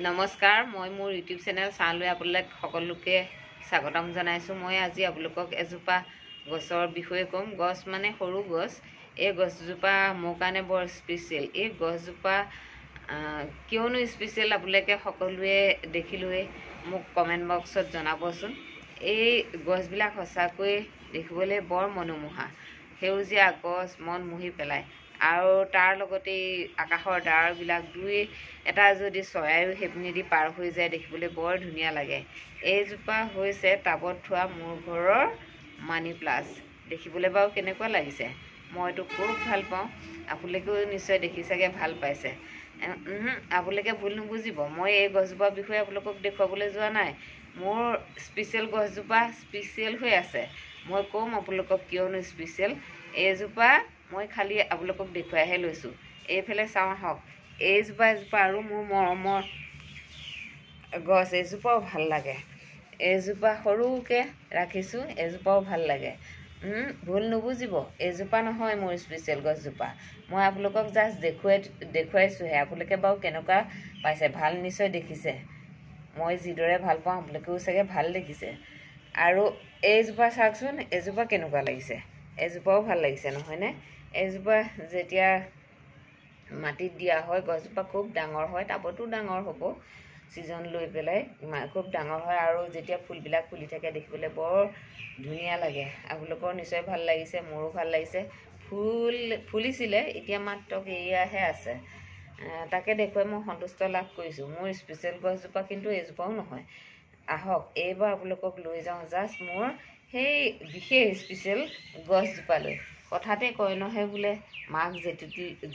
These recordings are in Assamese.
নমস্কাৰ, মই মোৰ ইউটিউব চেনেল চাওঁলৈ আপোনালোক সকলোকে স্বাগতম জনাইছোঁ। মই আজি আপোনালোকক এজোপা গছৰ বিষয়ে ক'ম। গছ মানে সৰু গছ। এই গছজোপা মোৰ কাৰণে বৰ স্পেচিয়েল। এই গছজোপা কিয়নো স্পেচিয়েল আপোনালোকে সকলোৱে দেখিলোৱে মোক কমেণ্ট বক্সত জনাবচোন। এই গছবিলাক সঁচাকৈ দেখিবলৈ বৰ মনোমোহা। সেউজীয়া গছ মন মুহি পেলায় আৰু তাৰ লগতে আকাশৰ ডাৱৰবিলাক দুই এটা যদি চৰাইও সেইপিনেদি পাৰ হৈ যায় দেখিবলৈ বৰ ধুনীয়া লাগে। এইজোপা হৈছে টাবত থোৱা মোৰ ঘৰৰ মানি প্লাছ। দেখিবলৈ বাৰু কেনেকুৱা লাগিছে? মইতো খুব ভাল পাওঁ, আপোনালোকেও নিশ্চয় দেখি চাগে ভাল পাইছে। আপোনালোকে ভুল নুবুজিব, মই এই গছজোপাৰ বিষয়ে আপোনালোকক দেখুৱাবলৈ যোৱা নাই। মোৰ স্পেচিয়েল গছজোপা স্পেচিয়েল হৈ আছে। মই ক'ম আপোনালোকক কিয়নো স্পেচিয়েল। এইজোপা মই খালি আপোনালোকক দেখুৱাইহে লৈছোঁ। এইফালে চাওঁ আহক। এজোপা আৰু মোৰ মৰমৰ গছ। এজোপাও ভাল লাগে। এজোপা সৰুকৈ ৰাখিছোঁ, এজোপাও ভাল লাগে। ভুল নুবুজিব, এজোপা নহয় মোৰ স্পেচিয়েল গছজোপা। মই আপোনালোকক জাষ্ট দেখুৱাইছোঁহে। আপোনালোকে বাৰু কেনেকুৱা পাইছে? ভাল নিশ্চয় দেখিছে। মই যিদৰে ভাল পাওঁ আপোনালোকেও চাগে ভাল দেখিছে। আৰু এইজোপা চাওকচোন, এজোপা কেনেকুৱা লাগিছে? এজোপাও ভাল লাগিছে নহয়নে? এজোপা যেতিয়া মাটিত দিয়া হয় গছজোপা খুব ডাঙৰ হয়, টাবতো ডাঙৰ হ'ব ছিজন লৈ পেলাই, খুব ডাঙৰ হয় আৰু যেতিয়া ফুলবিলাক ফুলি থাকে দেখিবলৈ বৰ ধুনীয়া লাগে। আপোনালোকৰ নিশ্চয় ভাল লাগিছে, মোৰো ভাল লাগিছে। ফুলিছিলে, এতিয়া মাত্ৰ এয়াহে আছে। তাকে দেখুৱাই মই সন্তুষ্ট লাভ কৰিছোঁ। মোৰ স্পেচিয়েল গছজোপা কিন্তু এজোপাও নহয়। আহক এইবাৰ আপোনালোকক লৈ যাওঁ জাষ্ট মোৰ সেই বিশেষ স্পেচিয়েল গছজোপালৈ। কথাতে কয় নহয় বোলে, মাক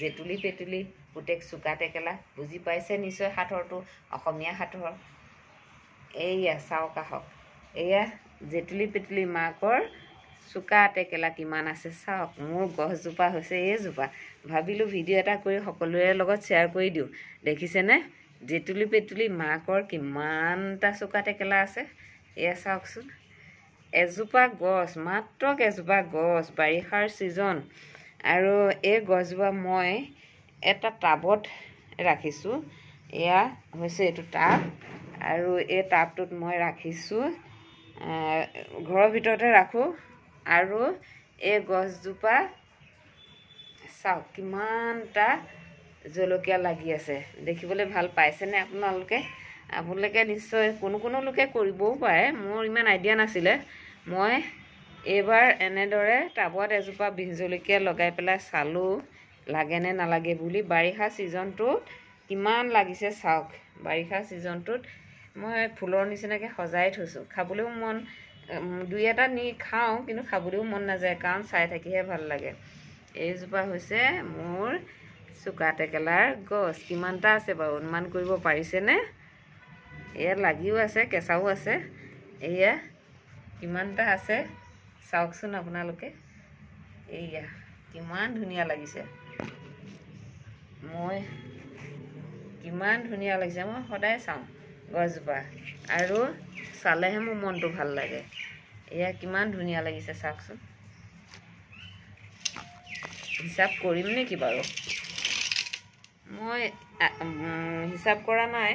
জেতুলি পেতুলি পুতেক চোকা টেকেলা। বুজি পাইছে নিশ্চয় সাঁথৰটো, অসমীয়া সাঁথৰ। এইয়া চাওক আহক, এয়া জেতুলি পেতুলি মাকৰ চোকা টেকেলা কিমান আছে চাওক। মোৰ গছজোপা হৈছে এইজোপা। ভাবিলোঁ ভিডিঅ' এটা কৰি সকলোৰে লগত শ্বেয়াৰ কৰি দিওঁ। দেখিছেনে জেতুলি পেতুলি মাকৰ কিমানটা চোকা টেকেলা আছে? এয়া চাওকচোন, এজোপা গছ, মাত্ৰ এজোপা গছ, বাৰিষাৰ ছিজন। আৰু এই গছজোপা মই এটা টাবত ৰাখিছোঁ। এয়া হৈছে এইটো টাব আৰু এই টাবটোত মই ৰাখিছোঁ, ঘৰৰ ভিতৰতে ৰাখোঁ। আৰু এই গছজোপা চাওক কিমানটা জলকীয়া লাগি আছে। দেখিবলৈ ভাল পাইছেনে আপোনালোকে নিশ্চয় কোনো লোকে কৰিবও পাৰে, মোৰ ইমান আইডিয়া নাছিলে। মই এইবাৰ এনেদৰে টাবত এজোপা বিহ জলকীয়া লগাই পেলাই চালোঁ লাগেনে নালাগে বুলি। বাৰিষা ছিজনটোত কিমান লাগিছে চাওক। বাৰিষা ছিজনটোত মই ফুলৰ নিচিনাকৈ সজাই থৈছোঁ। খাবলৈও মন, দুই এটা নি খাওঁ, কিন্তু খাবলৈও মন নাযায় কাৰণ চাই থাকিহে ভাল লাগে। এইজোপা হৈছে মোৰ চোকা টেকেলাৰ গছ। কিমানটা আছে বাৰু অনুমান কৰিব পাৰিছেনে? এয়া লাগিও আছে, কেঁচাও আছে। এয়া কিমানটা আছে চাওকচোন আপোনালোকে। এইয়া কিমান ধুনীয়া লাগিছে। কিমান ধুনীয়া লাগিছে। মই সদায় চাওঁ গছজোপা আৰু চালেহে মোৰ মনটো ভাল লাগে। এয়া কিমান ধুনীয়া লাগিছে চাওকচোন। হিচাপ কৰিম নেকি বাৰু? মই হিচাপ কৰা নাই,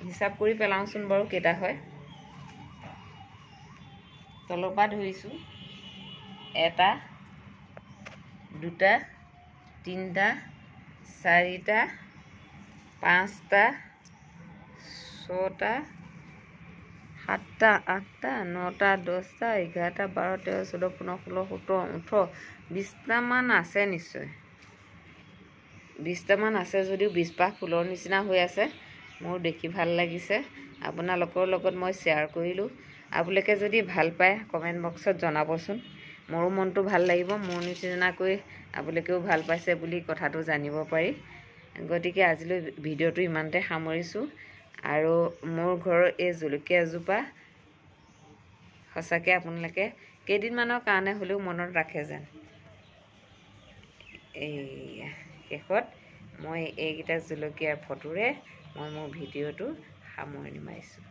হিচাপ কৰি পেলাওঁচোন বাৰু কেইটা হয়। তলৰ পৰা ধৰিছোঁ, এটা, দুটা, তিনিটা, চাৰিটা, পাঁচটা, ছটা, সাতটা, আঠটা, নটা, 10টা, 11টা, 12, 13, 14, 15, 16, 17, 18, 20টামান আছে নিশ্চয়। 20টামান আছে যদিও 20পাহ ফুলৰ নিচিনা হৈ আছে। মোৰ দেখি ভাল লাগিছে, আপোনালোকৰ লগত মই শ্বেয়াৰ কৰিলোঁ। আপোনালোকে যদি ভাল পায় কমেণ্ট বক্সত জনাবচোন। মোৰো মনটো ভাল লাগিব, মোৰ নিচিনাকৈ আপোনালোকেও ভাল পাইছে বুলি কথাটো জানিব পাৰি। গতিকে আজিলৈ ভিডিঅ'টো ইমানতে সামৰিছোঁ। আৰু মোৰ ঘৰৰ এই জলকীয়া এজোপা সঁচাকৈ আপোনালোকে কেইদিনমানৰ কাৰণে হ'লেও মনত ৰাখে যেন। এই শেষত মই এইকেইটা জলকীয়াৰ ফটোৰে মই মোৰ ভিডিঅ'টো সামৰণি মাৰিছোঁ।